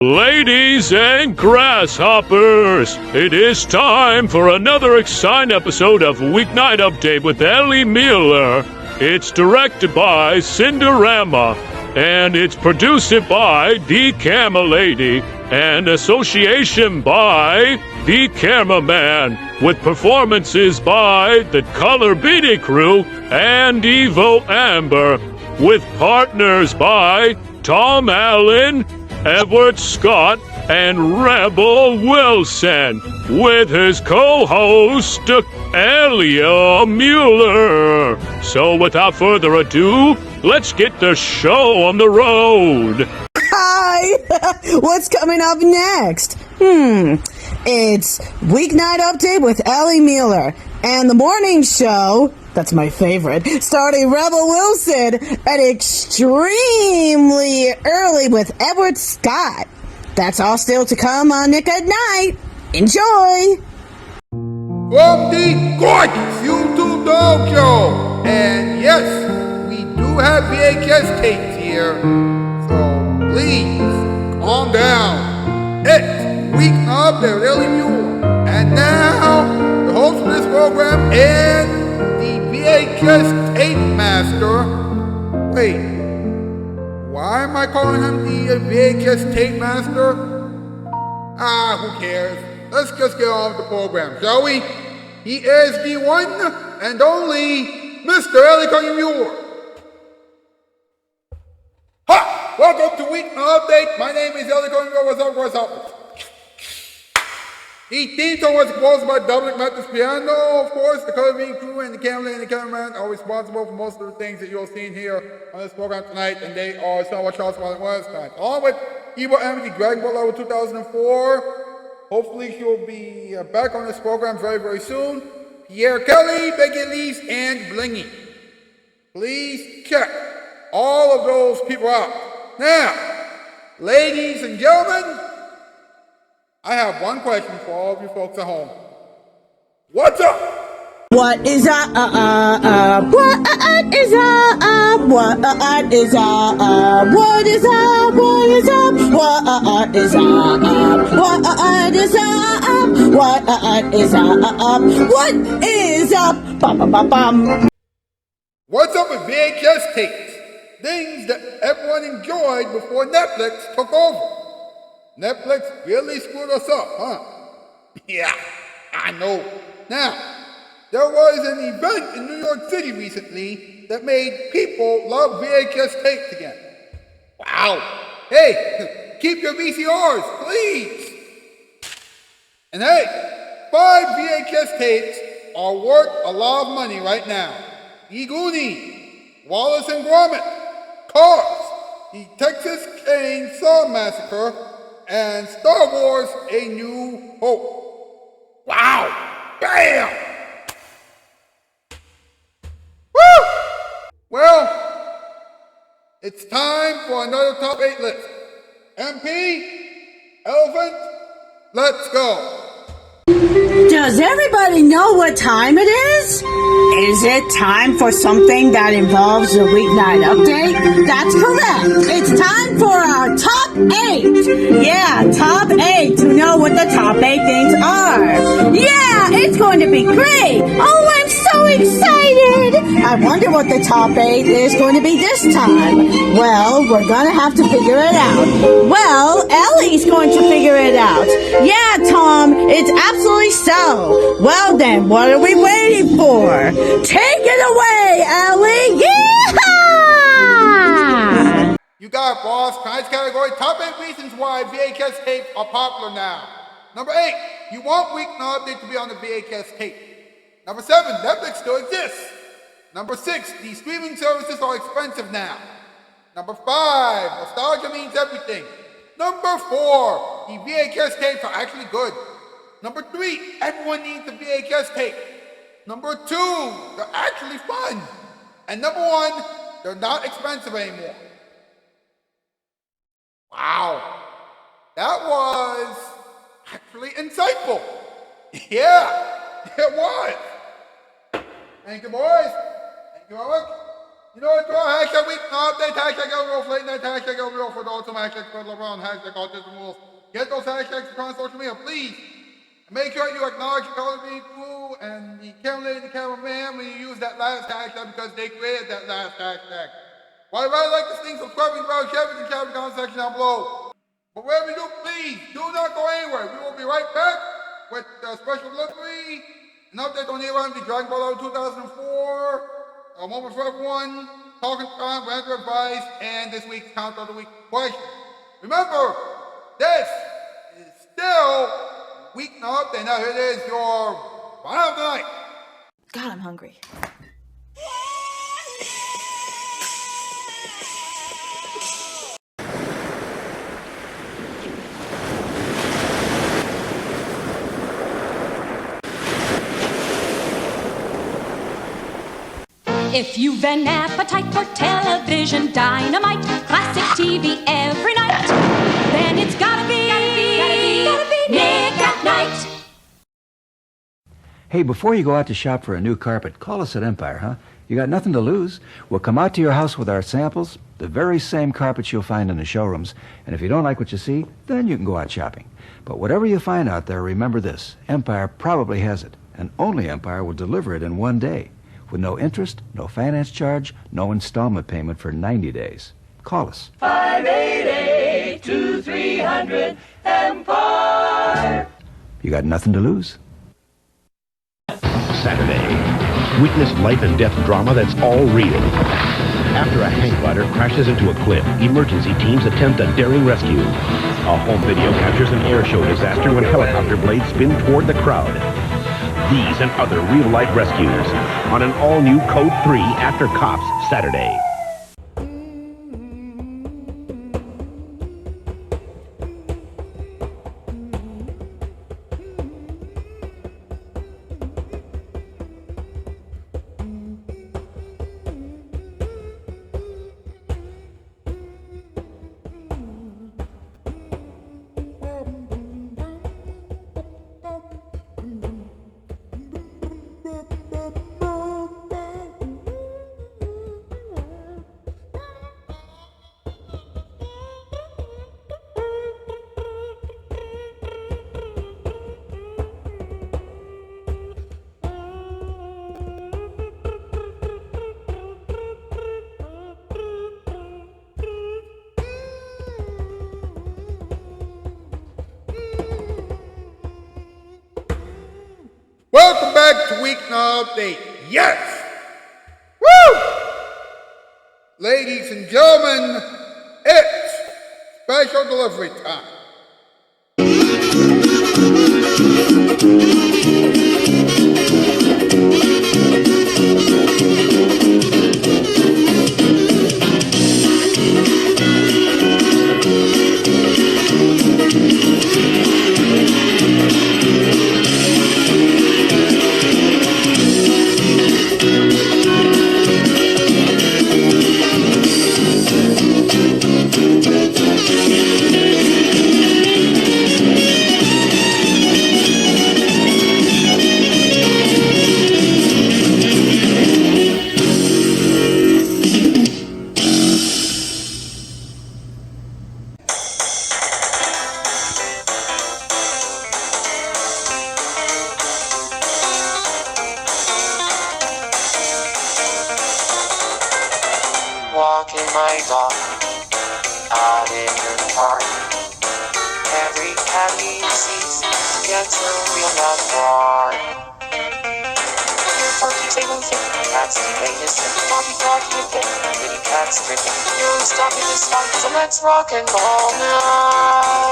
Ladies and grasshoppers, it is time for another exciting episode of Weeknight Update with Ellie Muller. It's directed by Cinderama, and it's produced by The Camera Lady, and association by The Cameraman, with performances by the Color Beatty Crew and Evo Amber, with partners by Tom Allen, Edward Scott, and Rebel Wilson, with his co-host, Elia Mueller. So without further ado, let's get the show on the road. Hi! What's coming up next? It's Weeknight Update with Ellie Mueller, and the morning show, that's my favorite, starting Rebel Wilson at extremely early with Edward Scott. That's all still to come on Nick at Night. Enjoy! From the gorgeous YouTube Dog Show! And yes, we do have VHS tapes here, so please calm down. It's Weeknight Update with Ellie Mueller. And now, the host of this program and the VHS tape master. Wait, why am I calling him the VHS tape master? Who cares? Let's just get on with the program, shall we? He is the one and only Mr. Ellie Mueller. Ha! Welcome to Weeknight Update. My name is Ellie Mueller. What's up? The theme song was composed by Dominic Matthews Piano, of course. The Color Beatty Crew and the camera and the cameraman are responsible for most of the things that you'll see here on this program tonight, and they are Shoutout Spotlight was tonight. Along with Evo Amity, Dragon Ball Level 2004. Hopefully she'll be back on this program very, very soon. Pierre Kelly, Becky Lees, and Blingy. Please check all of those people out. Now, ladies and gentlemen, I have one question for all of you folks at home. What's up? What is up? What is up? What is up? What is up? What is up? What is up? What is up? What is up? What is up? Bum bum bum bum. What's up with VHS tapes? Things that everyone enjoyed before Netflix took over. Netflix really screwed us up, huh? Yeah, I know. Now, there was an event in New York City recently that made people love VHS tapes again. Wow. Hey, keep your VCRs, please. And hey, 5 VHS tapes are worth a lot of money right now. The Goonies, Wallace and Gromit, Cars, the Texas Chainsaw Massacre, and Star Wars A New Hope. Wow! Bam! Woo! Well, it's time for another top 8 list. MP, Elephant, let's go. Does everybody know what time it is? Is it time for something that involves a weeknight update? That's correct. It's time for our top 8. Yeah, top 8 to know what the top 8 things are. Yeah, it's going to be great. Oh, I'm so excited. I wonder what the top 8 is going to be this time. Well, we're going to have to figure it out. Well, Ellie's going to figure it out. Yeah, Tom, it's absolutely so. Well then, what are we waiting for? Take it away, Ellie! Yeehaw! You got it, boss. Tonight's category, top 8 reasons why VHS tapes are popular now. Number 8, you want Weeknight Update to be on the VHS tape. Number 7, Netflix still exists. Number 6, the streaming services are expensive now. Number 5, nostalgia means everything. Number 4, the VHS tapes are actually good. Number 3, everyone needs a VHS tape. Number 2, they're actually fun. And number 1, they're not expensive anymore. Wow, that was actually insightful. Yeah, it was. Thank you, boys. Thank you, Alec. You know what? Hashtag Weeknight Update, hashtag LRO Late Night, hashtag LRO for the ultimate, hashtag Spread LeBron, hashtag Autism Rules. Get those hashtags across social media, please. And make sure you acknowledge the color being cool and the camera lady and the cameraman when you use that last hashtag because they created that last hashtag. While you really like this thing, subscribe and share it in the comment section down below. But wherever you do, please do not go anywhere. We will be right back with a special delivery, an update on the event of the Dragon Ball 2004, a moment for everyone, talking time, random advice, and this week's count of the week question. Remember, this is still Weeknight Update. Now here it is, your final of the night. God, I'm hungry. If you've an appetite for television dynamite, classic TV every night, then it's gotta be Nick at Night. Hey, before you go out to shop for a new carpet, call us at Empire, huh? You got nothing to lose. We'll come out to your house with our samples, the very same carpets you'll find in the showrooms, and if you don't like what you see, then you can go out shopping. But whatever you find out there, remember this. Empire probably has it, and only Empire will deliver it in one day, with no interest, no finance charge, no installment payment for 90 days. Call us. 588-2300 Empire. You got nothing to lose. Saturday. Witness life and death drama that's all real. After a hang glider crashes into a cliff, emergency teams attempt a daring rescue. A home video captures an air show disaster when helicopter blades spin toward the crowd. These and other real-life rescues on an all-new Code 3 After Cops Saturday. Welcome back to Weeknight Update. Yes! Woo! Ladies and gentlemen, it's special delivery time. Walking my dog out in the park. Every cat he sees gets a real nut bar. Your party table fit, cats debate is simple, Bobby talking a bit, little cats dripping. You're stuck in this fight, so let's rock and roll now.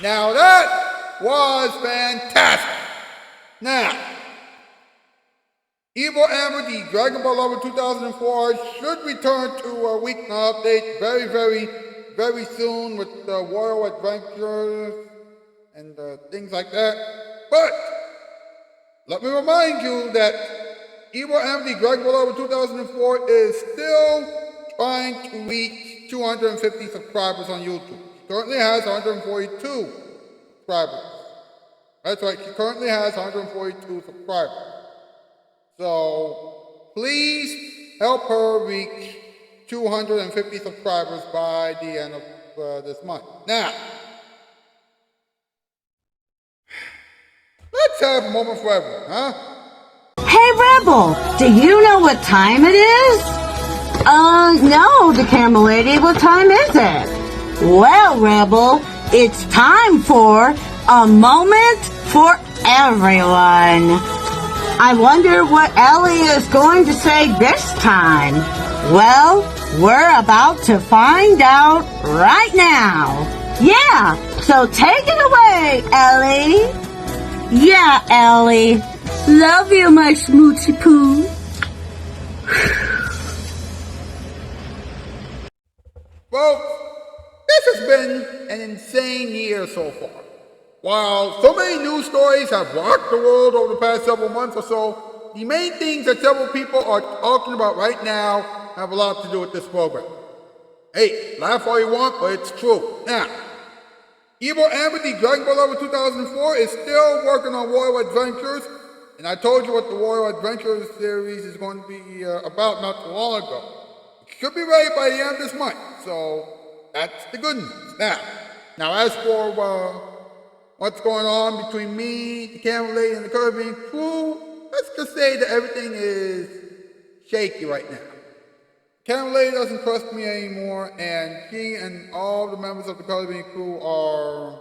Now that was fantastic. Now, Evil Amber, the Dragon Ball Lover 2004, should return to a Weeknight Update very soon with the Royal Adventures and things like that. But let me remind you that Evil Empty Greg Muller 2004 is still trying to reach 250 subscribers on YouTube. She currently has 142 subscribers. That's right, she currently has 142 subscribers. So please help her reach 250 subscribers by the end of this month. Now, let's have a moment for everyone, huh? Hey, Rebel, do you know what time it is? No, the camera lady, what time is it? Well, Rebel, it's time for a moment for everyone. I wonder what Ellie is going to say this time. Well, we're about to find out right now. Yeah, so take it away, Ellie. Yeah, Ellie. Love you, my smoochie poo. Folks, this has been an insane year so far. While so many news stories have rocked the world over the past several months or so, the main things that several people are talking about right now have a lot to do with this program. Hey, laugh all you want, but it's true. Now, Evil Amity Dragon Ball Level 2004 is still working on Royal Adventures, and I told you what the Royal Adventures series is going to be about not too long ago. It should be ready by the end of this month, so that's the good news. Now as for what's going on between me, the camera lady, and the Caribbean crew, let's just say that everything is shaky right now. Camera lady doesn't trust me anymore, and she and all the members of the Caribbean crew are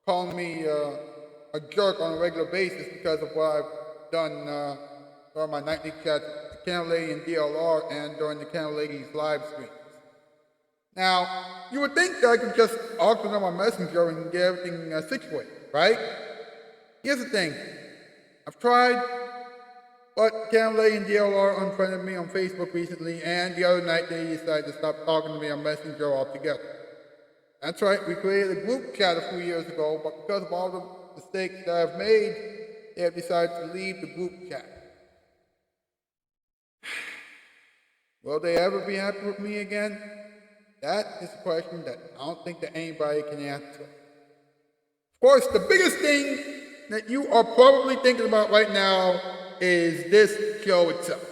calling me a jerk on a regular basis because of what I've done during my nightly chat with the camera lady and DLR and during the camera lady's live streams. Now, you would think that I could just auction on my messenger and get everything situated, right? Here's the thing. I've tried, but Cam Lay and DLR unfriended me on Facebook recently, and the other night they decided to stop talking to me on Messenger altogether. That's right, we created a group chat a few years ago, but because of all the mistakes that I've made, they have decided to leave the group chat. Will they ever be happy with me again? That is a question that I don't think that anybody can answer. Of course, the biggest thing that you are probably thinking about right now is this show itself.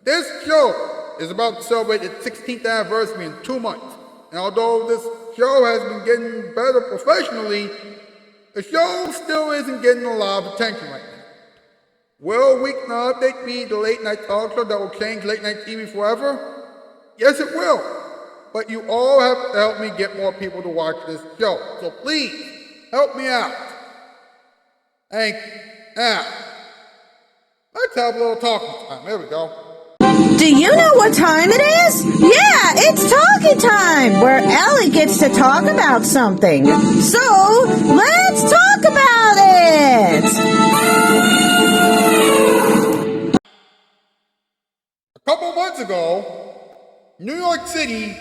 This show is about to celebrate its 16th anniversary in 2 months. And although this show has been getting better professionally, the show still isn't getting a lot of attention right now. Will Weeknight Update be the late night talk show that will change late night TV forever? Yes, it will. But you all have to help me get more people to watch this show. So please, help me out. Thank you. Now, let's have a little talking time. Here we go. Do you know what time it is? Yeah, it's talking time, where Ellie gets to talk about something. So, let's talk about it! A couple months ago, New York City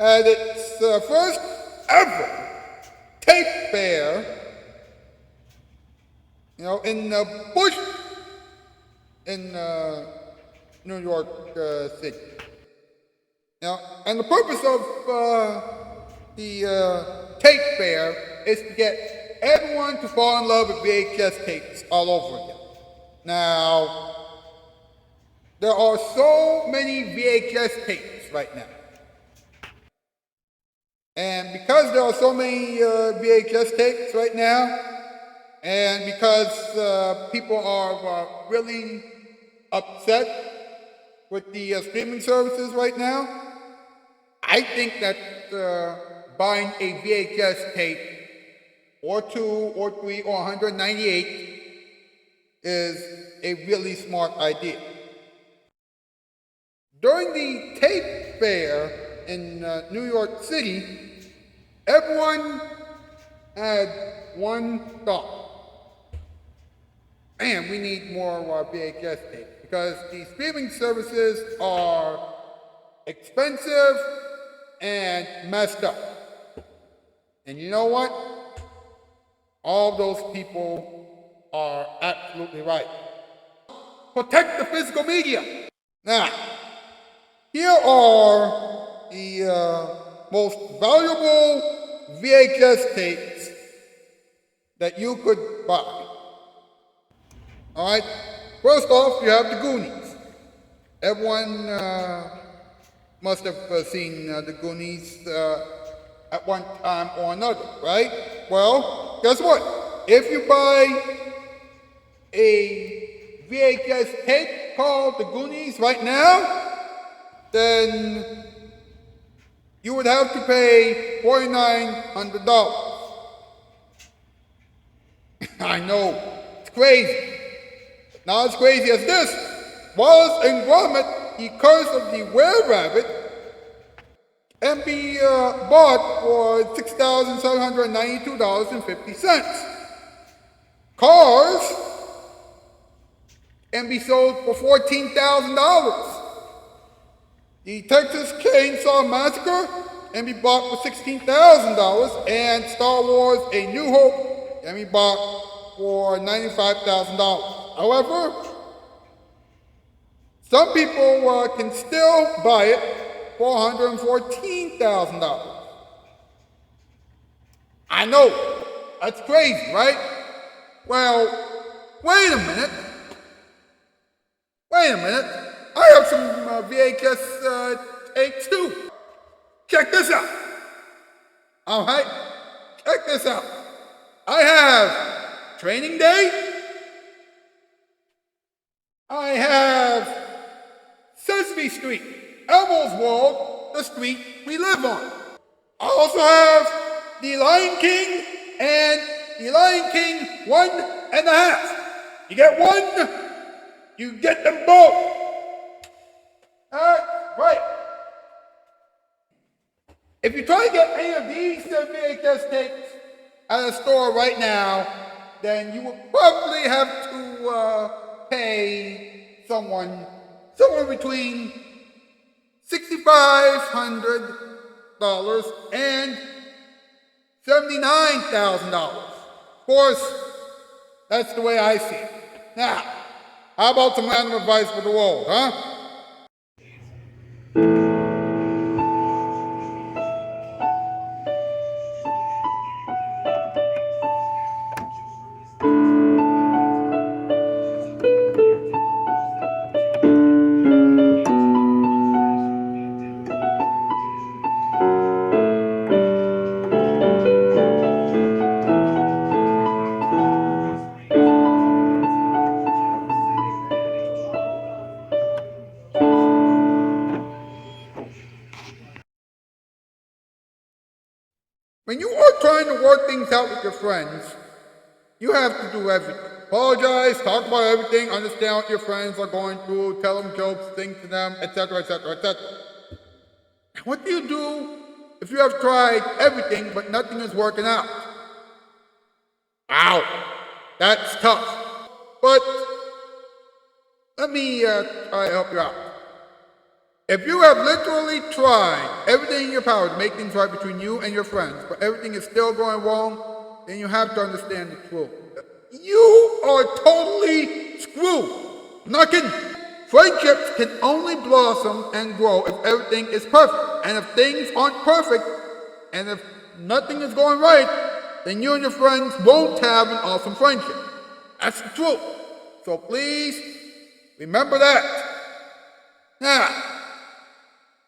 had its first ever tape fair, in Bush, in New York City. And the purpose of the tape fair is to get everyone to fall in love with VHS tapes all over again. Now, there are so many VHS tapes right now. And because there are so many VHS tapes right now, and because people are really upset with the streaming services right now, I think that buying a VHS tape, or 2, or 3, or 198 is a really smart idea. During the tape fair in New York City, everyone had one thought. Man, we need more VHS tapes because the streaming services are expensive and messed up. And you know what? All those people are absolutely right. Protect the physical media. Now, here are the most valuable VHS tapes that you could buy. All right. First off, you have the Goonies. Everyone must have seen the Goonies at one time or another, right? Well, guess what? If you buy a VHS tape called the Goonies right now, then you would have to pay $4,900. I know, it's crazy. But not as crazy as this. Wallace and Gromit, The Curse of the Were-Rabbit, can be bought for $6,792.50. Cars can be sold for $14,000. The Texas Chainsaw Massacre can be bought for $16,000, and Star Wars: A New Hope can be bought for $95,000. However, some people can still buy it for $114,000. I know, that's crazy, right? Well, wait a minute. I have some VHS tapes too. Check this out. All right, check this out. I have Training Day. I have Sesame Street, Elmo's World, the street we live on. I also have The Lion King and The Lion King 1.5. You get one, you get them both. Right. If you try to get any of these VHS tapes at a store right now, then you will probably have to pay someone somewhere between $6,500 and $79,000. Of course, that's the way I see it. Now, how about some random advice for the world, huh? When you are trying to work things out with your friends, you have to do everything. Apologize, talk about everything, understand what your friends are going through, tell them jokes, sing to them, etc., etc., etc. What do you do if you have tried everything but nothing is working out? Wow, that's tough. But let me try to help you out. If you have literally tried everything in your power to make things right between you and your friends, but everything is still going wrong, then you have to understand the truth. You are totally screwed. I'm not kidding. Friendships can only blossom and grow if everything is perfect. And if things aren't perfect, and if nothing is going right, then you and your friends won't have an awesome friendship. That's the truth. So please, remember that. Now,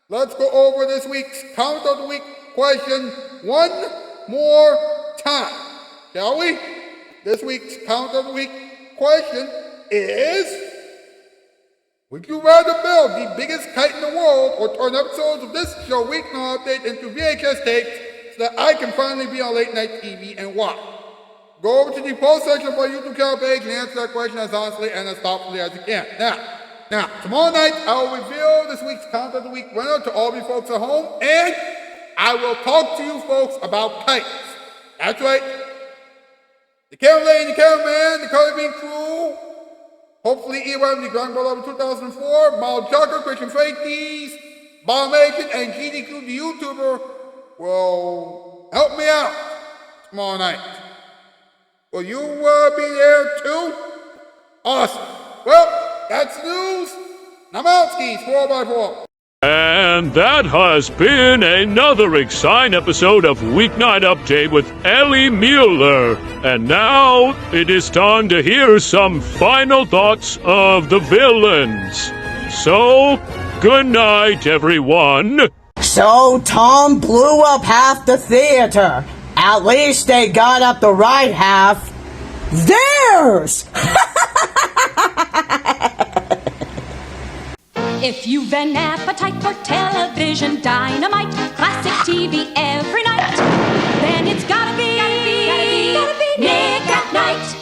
let's go over this week's Count of the Week question one more time, shall we? This week's Count of the Week question is, would you rather build the biggest kite in the world or turn episodes of this show Weeknight Update into VHS tapes so that I can finally be on late night TV and watch? Go over to the post section of my YouTube channel page and answer that question as honestly and as thoughtfully as you can. Now, tomorrow night, I will reveal this week's Count of the Week winner to all of you folks at home, and I will talk to you folks about kites. That's right. The camera lady and the cameraman, the color being crew, hopefully E1, the Grand Ball over 2004, Mild Chucker, Christian Fakes, Bomb Agent, and GDQ, the YouTuber, will help me out tomorrow night. Will you be there too? Awesome. Well, that's news. I'm out, skis, 4x4. And that has been another exciting episode of Weeknight Update with Ellie Muller. And now it is time to hear some final thoughts of the villains. So, good night, everyone. So Tom blew up half the theater. At least they got up the right half. Theirs! If you've an appetite for television dynamite, classic TV every night, then it's gotta be Nick at Night.